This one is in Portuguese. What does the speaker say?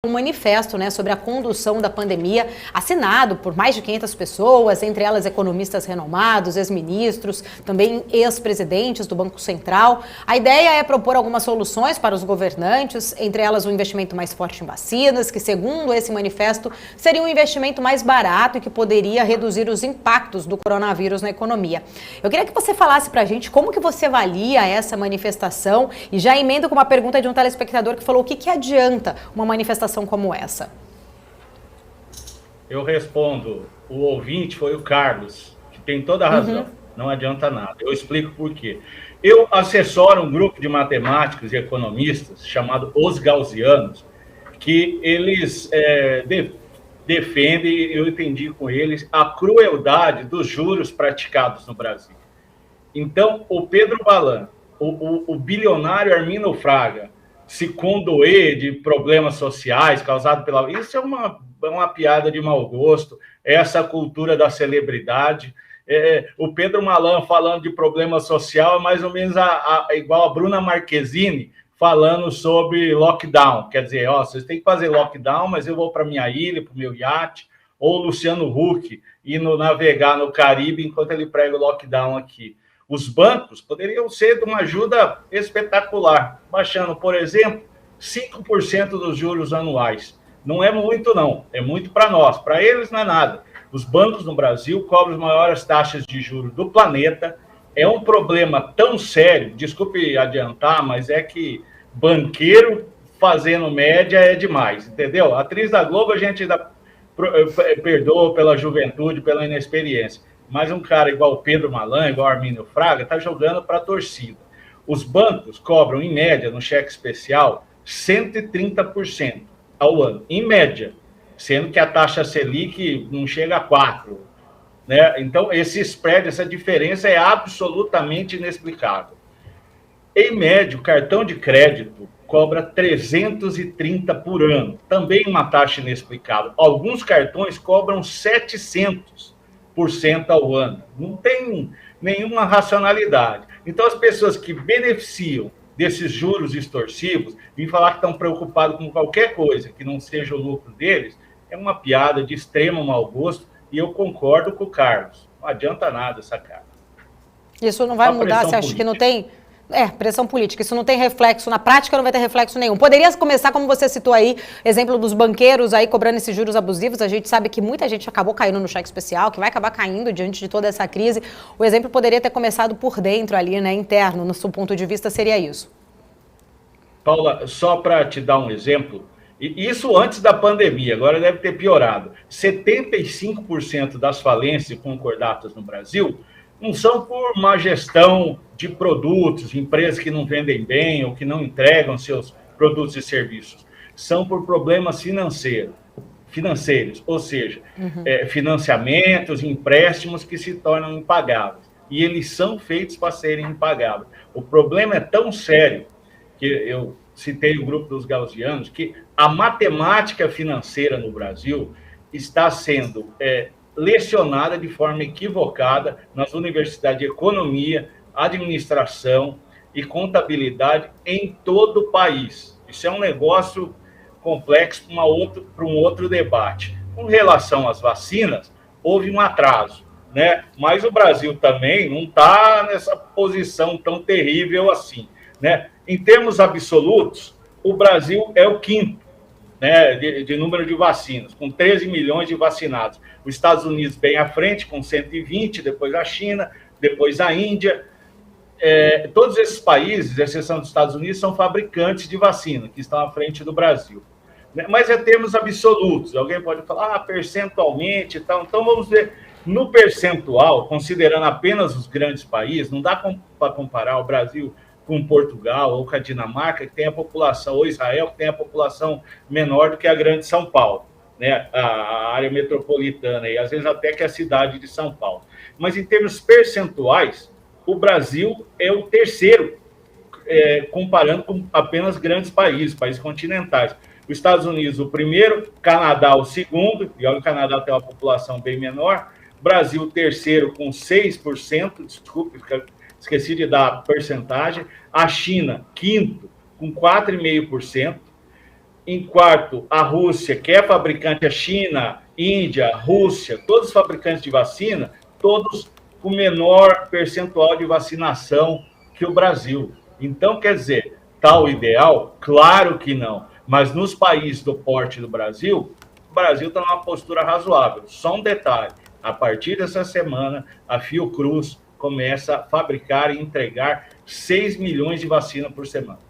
Um manifesto, né, sobre a condução da pandemia, assinado por mais de 500 pessoas, entre elas economistas renomados, ex-ministros, também ex-presidentes do Banco Central. A ideia é propor algumas soluções para os governantes, entre elas um investimento mais forte em vacinas, que segundo esse manifesto seria um investimento mais barato e que poderia reduzir os impactos do coronavírus na economia. Eu queria que você falasse para a gente como que você avalia essa manifestação e já emendo com uma pergunta de um telespectador que falou o que adianta uma manifestação como essa. Eu respondo, o ouvinte foi o Carlos, que tem toda a razão, não adianta nada. Eu explico por quê. Eu assessoro um grupo de matemáticos e economistas chamado Os Gaussianos, que eles defendem, eu entendi com eles, a crueldade dos juros praticados no Brasil. Então, o Pedro Malan, o bilionário Arminio Fraga, se condoer de problemas sociais causados pela... Isso é uma piada de mau gosto, essa cultura da celebridade. O Pedro Malan falando de problema social é mais ou menos igual a Bruna Marquezine falando sobre lockdown. Quer dizer, vocês têm que fazer lockdown, mas eu vou para minha ilha, para o meu iate. Ou o Luciano Huck indo navegar no Caribe enquanto ele prega o lockdown aqui. Os bancos poderiam ser de uma ajuda espetacular, baixando, por exemplo, 5% dos juros anuais. Não é muito, não. É muito para nós. Para eles, não é nada. Os bancos no Brasil cobram as maiores taxas de juros do planeta. É um problema tão sério, desculpe adiantar, mas é que banqueiro fazendo média é demais, entendeu? A atriz da Globo a gente ainda perdoa pela juventude, pela inexperiência. Mas um cara igual o Pedro Malan, igual o Arminio Fraga, está jogando para a torcida. Os bancos cobram, em média, no cheque especial, 130% ao ano, em média, sendo que a taxa Selic não chega a 4%. Né? Então, esse spread, essa diferença é absolutamente inexplicável. Em média, o cartão de crédito cobra 330 por ano, também uma taxa inexplicável. Alguns cartões cobram 700% ao ano. Não tem nenhuma racionalidade. Então, as pessoas que beneficiam desses juros extorsivos, vêm falar que estão preocupados com qualquer coisa que não seja o lucro deles, é uma piada de extremo mau gosto, e eu concordo com o Carlos. Não adianta nada essa cara. Isso não vai mudar? Você acha que não tem... pressão política. Isso não tem reflexo, na prática não vai ter reflexo nenhum. Poderia começar, como você citou aí, exemplo dos banqueiros aí cobrando esses juros abusivos. A gente sabe que muita gente acabou caindo no cheque especial, que vai acabar caindo diante de toda essa crise. O exemplo poderia ter começado por dentro ali, né, interno, no seu ponto de vista, seria isso. Paula, só para te dar um exemplo, isso antes da pandemia, agora deve ter piorado. 75% das falências e concordatas no Brasil não são por má gestão de produtos, empresas que não vendem bem ou que não entregam seus produtos e serviços. São por problemas financeiros, ou seja, financiamentos, empréstimos que se tornam impagáveis. E eles são feitos para serem impagáveis. O problema é tão sério, que eu citei o grupo dos gaussianos, que a matemática financeira no Brasil está sendo... lecionada de forma equivocada nas universidades de economia, administração e contabilidade em todo o país. Isso é um negócio complexo para um outro debate. Com relação às vacinas, houve um atraso, né? Mas o Brasil também não está nessa posição tão terrível assim, né? Em termos absolutos, o Brasil é o quinto, né, de número de vacinas, com 13 milhões de vacinados. Os Estados Unidos bem à frente, com 120, depois a China, depois a Índia. Todos esses países, à exceção dos Estados Unidos, são fabricantes de vacina, que estão à frente do Brasil. Mas é termos absolutos. Alguém pode falar, percentualmente e tal. Então, vamos ver. No percentual, considerando apenas os grandes países, não dá para comparar o Brasil com Portugal ou com a Dinamarca, que tem a população, ou Israel, que tem a população menor do que a grande São Paulo, né? A área metropolitana, e às vezes até que a cidade de São Paulo. Mas em termos percentuais, o Brasil é o terceiro, comparando com apenas grandes países continentais. Os Estados Unidos, o primeiro, Canadá, o segundo, e olha que o Canadá tem uma população bem menor, Brasil, o terceiro, com 6%, desculpe, esqueci de dar a porcentagem. A China, quinto, com 4,5%. Em quarto, a Rússia, que é fabricante, a China, Índia, Rússia, todos os fabricantes de vacina, todos com menor percentual de vacinação que o Brasil. Então, quer dizer, está o ideal? Claro que não. Mas nos países do porte do Brasil, o Brasil está numa postura razoável. Só um detalhe, a partir dessa semana, a Fiocruz começa a fabricar e entregar 6 milhões de vacinas por semana.